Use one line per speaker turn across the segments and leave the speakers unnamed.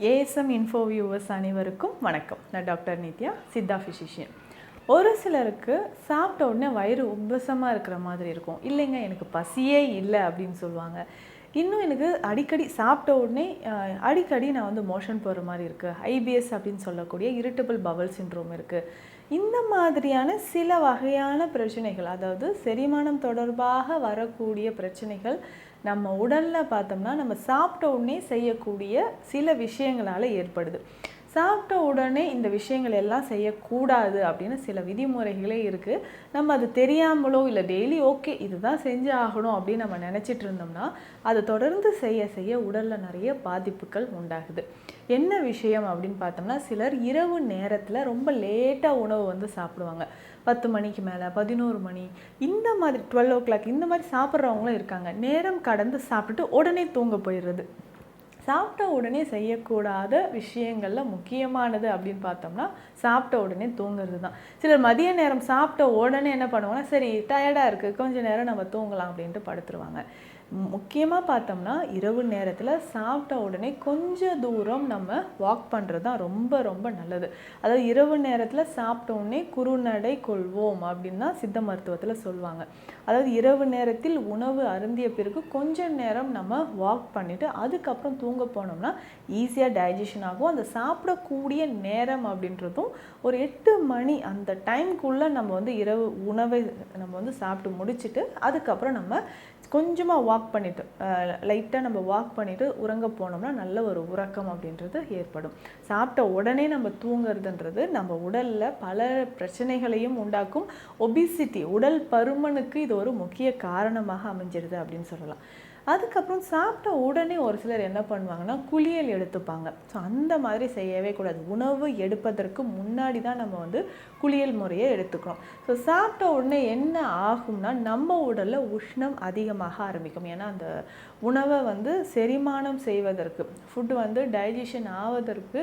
ASM info viewers அனைவருக்கும் வணக்கம். நான் டாக்டர் நித்யா, சித்தா ஃபிசிஷியன். ஒரு சிலருக்கு சாப்பிட்ட உடனே வயிறு உப்பசமாக இருக்கிற மாதிரி இருக்கும். இல்லைங்க, எனக்கு பசியே இல்லை அப்படின்னு சொல்லுவாங்க. இன்னும் எனக்கு அடிக்கடி சாப்பிட்ட உடனே அடிக்கடி நான் வந்து மோஷன் போகிற மாதிரி இருக்குது. ஐபிஎஸ் அப்படின்னு சொல்லக்கூடிய இரிட்டபிள் பவல் சிண்ட்ரோம் இருக்குது. இந்த மாதிரியான சில வகையான பிரச்சனைகள், அதாவது செரிமானம் தொடர்பாக வரக்கூடிய பிரச்சனைகள் நம்ம உடலில் பார்த்தோம்னா நம்ம சாப்பிட்ட உடனே செய்யக்கூடிய சில விஷயங்களால் ஏற்படுது. சாப்பிட்ட உடனே இந்த விஷயங்கள் எல்லாம் செய்யக்கூடாது அப்படின்னு சில விதிமுறைகளே இருக்குது. நம்ம அது தெரியாமலோ இல்லை டெய்லி ஓகே இதுதான் செஞ்சு ஆகணும் அப்படின்னு நம்ம நினச்சிட்டு இருந்தோம்னா அதை தொடர்ந்து செய்ய செய்ய உடலில் நிறைய பாதிப்புகள் உண்டாகுது. என்ன விஷயம் அப்படின்னு பார்த்தோம்னா, சிலர் இரவு நேரத்தில் ரொம்ப லேட்டாக உணவு வந்து சாப்பிடுவாங்க. 10 மணிக்கு மேலே, 11 மணி, இந்த மாதிரி 12 o'clock இந்த மாதிரி சாப்பிட்றவங்களும் இருக்காங்க. நேரம் கடந்து சாப்பிட்டுட்டு உடனே தூங்க போயிடுறது. சாப்பிட்ட உடனே செய்யக்கூடாத விஷயங்களில் முக்கியமானது அப்படின்னு பார்த்தோம்னா சாப்பிட்ட உடனே தூங்குறது தான். சிலர் மதிய நேரம் சாப்பிட்ட உடனே என்ன பண்ணுவாங்கன்னா, சரி டயர்டாக இருக்குது கொஞ்சம் நேரம் நம்ம தூங்கலாம் அப்படின்ட்டு படுத்துருவாங்க. முக்கியமாக பார்த்தோம்னா இரவு நேரத்தில் சாப்பிட்ட உடனே கொஞ்சம் தூரம் நம்ம வாக் பண்ணுறது தான் ரொம்ப ரொம்ப நல்லது. அதாவது இரவு நேரத்தில் சாப்பிட்ட உடனே குறுநடை கொள்வோம் அப்படின்னு தான் சித்த மருத்துவத்தில் சொல்லுவாங்க. அதாவது இரவு நேரத்தில் உணவு அருந்திய பிறகு கொஞ்சம் நேரம் நம்ம வாக் பண்ணிவிட்டு அதுக்கப்புறம் தூங்க போனோம்னா ஈஸியாக டைஜஷன் ஆகும். அந்த சாப்பிடக்கூடிய நேரம் அப்படின்றதும் ஒரு 8 மணி அந்த டைம்குள்ளே நம்ம வந்து இரவு உணவை நம்ம வந்து சாப்பிட்டு முடிச்சுட்டு அதுக்கப்புறம் நம்ம கொஞ்சமாக வாக் பண்ணிவிட்டு லைட்டாக நம்ம வாக் பண்ணிவிட்டு உறங்க போனோம்னா நல்ல ஒரு உறக்கம் அப்படின்றது ஏற்படும். சாப்பிட்ட உடனே நம்ம தூங்குறதுன்றது நம்ம உடலில் பல பிரச்சனைகளையும் உண்டாக்கும். ஒபிசிட்டி, உடல் பருமனுக்கு இது ஒரு முக்கிய காரணமாக அமைஞ்சிருது அப்படின்னு சொல்லலாம். அதுக்கப்புறம் சாப்பிட்ட உடனே ஒரு சிலர் என்ன பண்ணுவாங்கன்னா குளியல் எடுத்துப்பாங்க. ஸோ அந்த மாதிரி செய்யவே கூடாது. உணவு எடுப்பதற்கு முன்னாடி தான் நம்ம வந்து குளியல் முறையை எடுத்துக்கணும். ஸோ சாப்பிட்ட உடனே என்ன ஆகும்னா நம்ம உடலில் உஷ்ணம் அதிகமாக ஆரம்பிக்கும். ஏன்னா அந்த உணவை வந்து செரிமானம் செய்வதற்கு, ஃபுட்டு வந்து டைஜஷன் ஆவதற்கு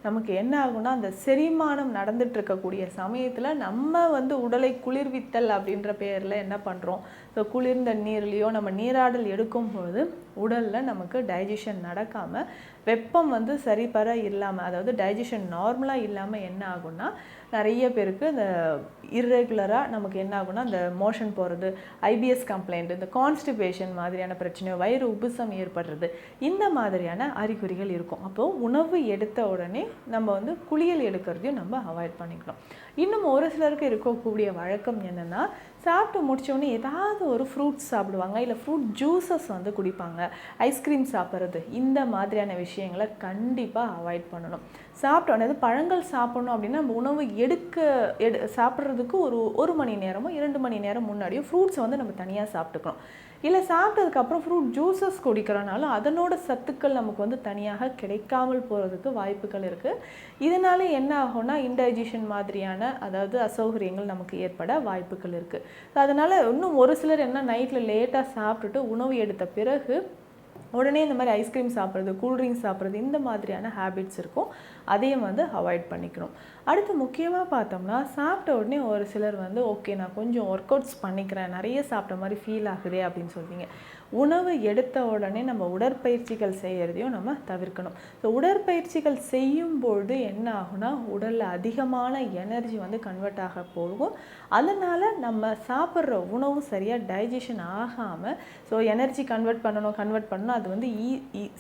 நமக்கு என்ன ஆகும்னா அந்த செரிமானம் நடந்துட்டு இருக்கக்கூடிய சமயத்தில் நம்ம வந்து உடலை குளிர்வித்தல் அப்படின்ற பேரில் என்ன பண்ணுறோம், ஸோ குளிர்ந்த நீர்லேயோ நம்ம நீராடல் எடுக்கும்பொழுது உடலில் நமக்கு டைஜஷன் நடக்காமல் வெப்பம் வந்து சரிபர இல்லாமல், அதாவது டைஜஷன் நார்மலாக இல்லாமல் என்ன ஆகும்னா நிறைய பேருக்கு இந்த இர்ரெகுலராக நமக்கு என்ன ஆகும்னா அந்த மோஷன் போகிறது, ஐபிஎஸ் கம்ப்ளைண்ட், இந்த கான்ஸ்டிபேஷன் மாதிரியான பிரச்சனை, வயிறு உப்புசம் ஏற்படுறது, இந்த மாதிரியான அறிகுறிகள் இருக்கும். அப்போது உணவு எடுத்த உடனே நம்ம வந்து குளியல் எடுக்கிறதையும் நம்ம அவாய்ட் பண்ணிக்கணும். இன்னும் ஒரு சிலருக்கு இருக்கக்கூடிய வழக்கம் என்னென்னா, சாப்பிட்டு முடித்தோடனே ஏதாவது ஒரு ஃப்ரூட்ஸ் சாப்பிடுவாங்க, இல்லை ஃப்ரூட் ஜூஸஸ் வந்து குடிப்பாங்க, ஐஸ்கிரீம் சாப்பிட்றது, இந்த மாதிரியான விஷயங்களை கண்டிப்பாக அவாய்ட் பண்ணணும். சாப்பிட்டோன்னே பழங்கள் சாப்பிடணும் அப்படின்னா நம்ம உணவு சாப்பிட்றதுக்கு ஒரு மணி நேரமோ 2 மணி நேரம் முன்னாடியோ ஃப்ரூட்ஸை வந்து நம்ம தனியாக சாப்பிட்டுக்கணும். இல்லை சாப்பிட்டதுக்கப்புறம் ஃப்ரூட் ஜூஸஸ் குடிக்கிறனாலும் அதனோட சத்துக்கள் நமக்கு வந்து தனியாக கிடைக்காமல் போகிறதுக்கு வாய்ப்புகள் இருக்குது. இதனால் என்ன ஆகும்னா இன்டைஜஷன் மாதிரியான, அதாவது அசௌகரியங்கள் நமக்கு ஏற்பட வாய்ப்புகள் இருக்குது. அதனால் இன்னும் ஒரு சிலர் என்ன நைட்டில் லேட்டாக சாப்பிட்டுட்டு உணவு எடுத்த பிறகு உடனே இந்த மாதிரி ஐஸ்கிரீம் சாப்பிட்றது, கூல்ட்ரிங்க்ஸ் சாப்பிட்றது, இந்த மாதிரியான ஹேபிட்ஸ் இருக்கும். அதையும் வந்து அவாய்ட் பண்ணிக்கணும். அடுத்து முக்கியமாக பார்த்தோம்னா சாப்பிட்ட உடனே ஒரு சிலர் வந்து ஓகே நான் கொஞ்சம் ஒர்க் அவுட்ஸ் பண்ணிக்கிறேன், நிறைய சாப்பிட்ட மாதிரி ஃபீல் ஆகுதே அப்படின்னு சொல்வீங்க. உணவு எடுத்த உடனே நம்ம உடற்பயிற்சிகள் செய்கிறதையும் நம்ம தவிர்க்கணும். ஸோ உடற்பயிற்சிகள் செய்யும்பொழுது என்ன ஆகும்னா உடலில் அதிகமான எனர்ஜி வந்து கன்வெர்ட் ஆக போகும். அதனால் நம்ம சாப்பிட்ற உணவு சரியாக டைஜஷன் ஆகாமல், ஸோ எனர்ஜி கன்வெர்ட் பண்ணணும் அது வந்து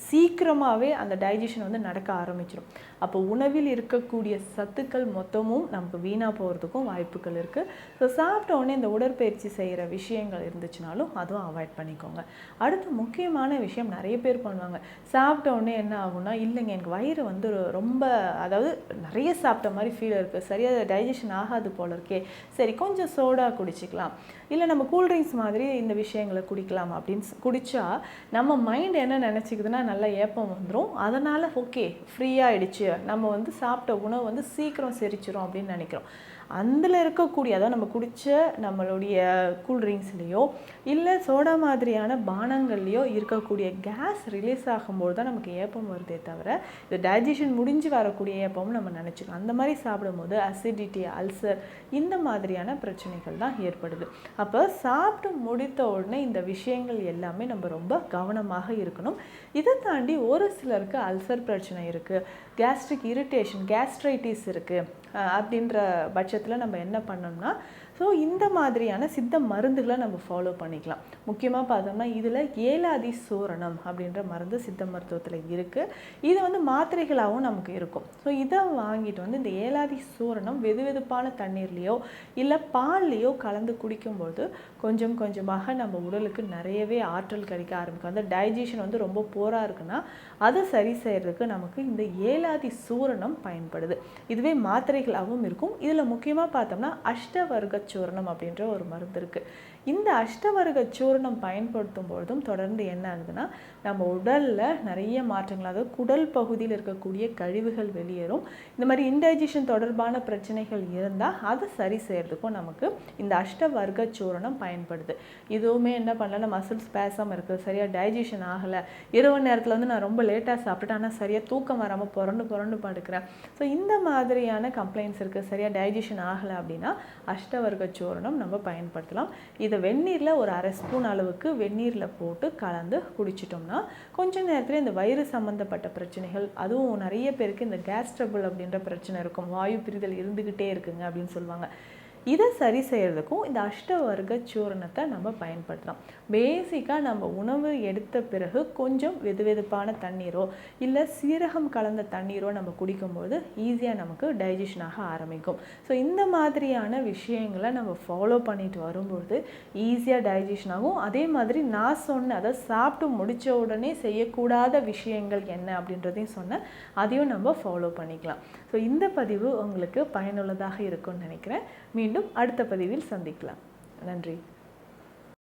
சீக்கிரமாகவே அந்த டைஜஷன் வந்து நடக்க ஆரம்பிச்சிடும். அப்போ உணவில் இருக்கக்கூடிய சத்துக்கள் மொத்தமும் நமக்கு வீணாக போகிறதுக்கும் வாய்ப்புகள் இருக்குது. ஸோ சாப்பிட்ட உடனே இந்த உடற்பயிற்சி செய்கிற விஷயங்கள் இருந்துச்சுனாலும் அதுவும் அவாய்ட் பண்ணிக்கோங்க. அடுத்து முக்கியமான விஷயம், நிறைய பேர் பண்ணுவாங்க, சாப்பிட்ட உடனே என்ன ஆகும்னா, இல்லைங்க எனக்கு வயிறு வந்து ரொம்ப, அதாவது நிறைய சாப்பிட்ட மாதிரி ஃபீல் இருக்குது, சரியாக டைஜஷன் ஆகாது போல இருக்கே, சரி கொஞ்சம் சோடா குடிச்சிக்கலாம், இல்லை நம்ம கூல்ட்ரிங்க்ஸ் மாதிரி இந்த விஷயங்களை குடிக்கலாம் அப்படின்னு குடித்தா நம்ம மைண்ட் என்ன நினச்சிக்குதுன்னா நல்லா ஏப்பம் வந்துடும். அதனால் ஓகே ஃப்ரீயாகிடுச்சு, நம்ம வந்து சாப்பிட்ட உணவு வந்து சீக்கிரம் செரிச்சிரும் அப்படின்னு நினைக்கிறோம். அதில் இருக்கக்கூடிய, அதாவது நம்ம குடித்த நம்மளுடைய கூல்ட்ரிங்க்ஸ்லேயோ இல்லை சோடா மாதிரியான பானங்கள்லேயோ இருக்கக்கூடிய கேஸ் ரிலீஸ் ஆகும்போது தான் நமக்கு ஏப்பம் வருதே தவிர இது டைஜஷன் முடிஞ்சு வரக்கூடிய ஏப்பம்னு நம்ம நினச்சிக்கலாம். அந்த மாதிரி சாப்பிடும்போது அசிடிட்டி, அல்சர் இந்த மாதிரியான பிரச்சனைகள் தான் ஏற்படுது. அப்போ சாப்பிட்டு முடித்த உடனே இந்த விஷயங்கள் எல்லாமே நம்ம ரொம்ப கவனமாக இருக்கணும். இதை தாண்டி ஒரு சிலருக்கு அல்சர் பிரச்சனை இருக்குது, கேஸ்ட்ரிக் இரிட்டேஷன், கேஸ்ட்ரைட்டிஸ் இருக்குது அப்படின்ற பட்சத்தில் நம்ம என்ன பண்ணோம்னா, ஸோ இந்த மாதிரியான சித்த மருந்துகளை நம்ம ஃபாலோ பண்ணிக்கலாம். முக்கியமாக பார்த்தோம்னா இதில் ஏலாதி சூரணம் அப்படின்ற மருந்து சித்த மருத்துவத்தில் இருக்குது. இது வந்து மாத்திரைகளாகவும் நமக்கு இருக்கும். ஸோ இதை வாங்கிட்டு வந்து இந்த ஏலாதி சூரணம் வெதுவெதுப்பான தண்ணீர்லேயோ இல்லை பால்லையோ கலந்து குடிக்கும்போது கொஞ்சம் கொஞ்சமாக நம்ம உடலுக்கு நிறையவே ஆற்றல் கிடைக்க ஆரம்பிக்கும். அந்த டைஜஷன் வந்து ரொம்ப போராக இருக்குன்னா அதை சரி செய்கிறதுக்கு நமக்கு இந்த ஏலாதி சூரணம் பயன்படுது. இதுவே மாத்திரைகளாகவும் இருக்கும். இதில் முக்கியமாக பார்த்தோம்னா அஷ்டவர்க சூரணம் அப்படின்ற ஒரு மருந்து இருக்குது. இந்த அஷ்டவர்க சூரணம் பயன்படுத்தும் பொழுதும் தொடர்ந்து என்ன ஆகுதுன்னா நம்ம உடலில் நிறைய மாற்றங்கள், அதாவது குடல் பகுதியில் இருக்கக்கூடிய கழிவுகள் வெளியேறும். இந்த மாதிரி இன்டைஜஷன் தொடர்பான பிரச்சனைகள் இருந்தால் அதை சரி செய்கிறதுக்கும் நமக்கு இந்த அஷ்டவர்க சூரணம் பயன்படுது. இதுவுமே என்ன பண்ணலன்னா மசில் ஸ்பேசம் இருக்குது, சரியாக டைஜஷன் ஆகலை, இரவு நேரத்தில் வந்து நான் ரொம்ப லேட்டாக சாப்பிட்டுட்டு ஆனால் சரியாக தூக்கம் வராமல் புரண்டு படுக்கிறேன், ஸோ இந்த மாதிரியான கம்ப்ளைண்ட்ஸ் இருக்குது, சரியாக டைஜஷன் ஆகலை அப்படின்னா அஷ்டவர்க சூரணம் நம்ம பயன்படுத்தலாம். இதை வெந்நீரில் ஒரு அரை ஸ்பூன் அளவுக்கு வெந்நீரில் போட்டு கலந்து குடிச்சிட்டோம்னா கொஞ்ச நேரத்தில் இந்த வயிறு சம்மந்தப்பட்ட பிரச்சனைகள், அதுவும் நிறைய பேருக்கு இந்த கேஸ் ட்ரபிள் அப்படின்ற பிரச்சனை இருக்கும், வாயு பிரிதல் இருந்துக்கிட்டே இருக்குங்க அப்படின்னு சொல்லுவாங்க. இதை சரி செய்கிறதுக்கும் இந்த அஷ்டவர்க சூரணத்தை நம்ம பயன்படுத்தலாம். பேசிக்காக நம்ம உணவு எடுத்த பிறகு கொஞ்சம் வெதுவெதுப்பான தண்ணீரோ இல்லை சீரகம் கலந்த தண்ணீரோ நம்ம குடிக்கும்போது ஈஸியாக நமக்கு டைஜஷனாக ஆரம்பிக்கும். ஸோ இந்த மாதிரியான விஷயங்களை நம்ம ஃபாலோ பண்ணிட்டு வரும்போது ஈஸியாக டைஜஷன் ஆகும். அதே மாதிரி நான் சொன்ன, அதாவது சாப்பிட்டு முடித்த உடனே செய்யக்கூடாத விஷயங்கள் என்ன அப்படின்றதையும் சொன்னேன், அதையும் நம்ம ஃபாலோ பண்ணிக்கலாம். ஸோ இந்த பதிவு உங்களுக்கு பயனுள்ளதாக இருக்கும்னு நினைக்கிறேன். மீண்டும் அடுத்த பதிவில் சந்திக்கலாம். நன்றி.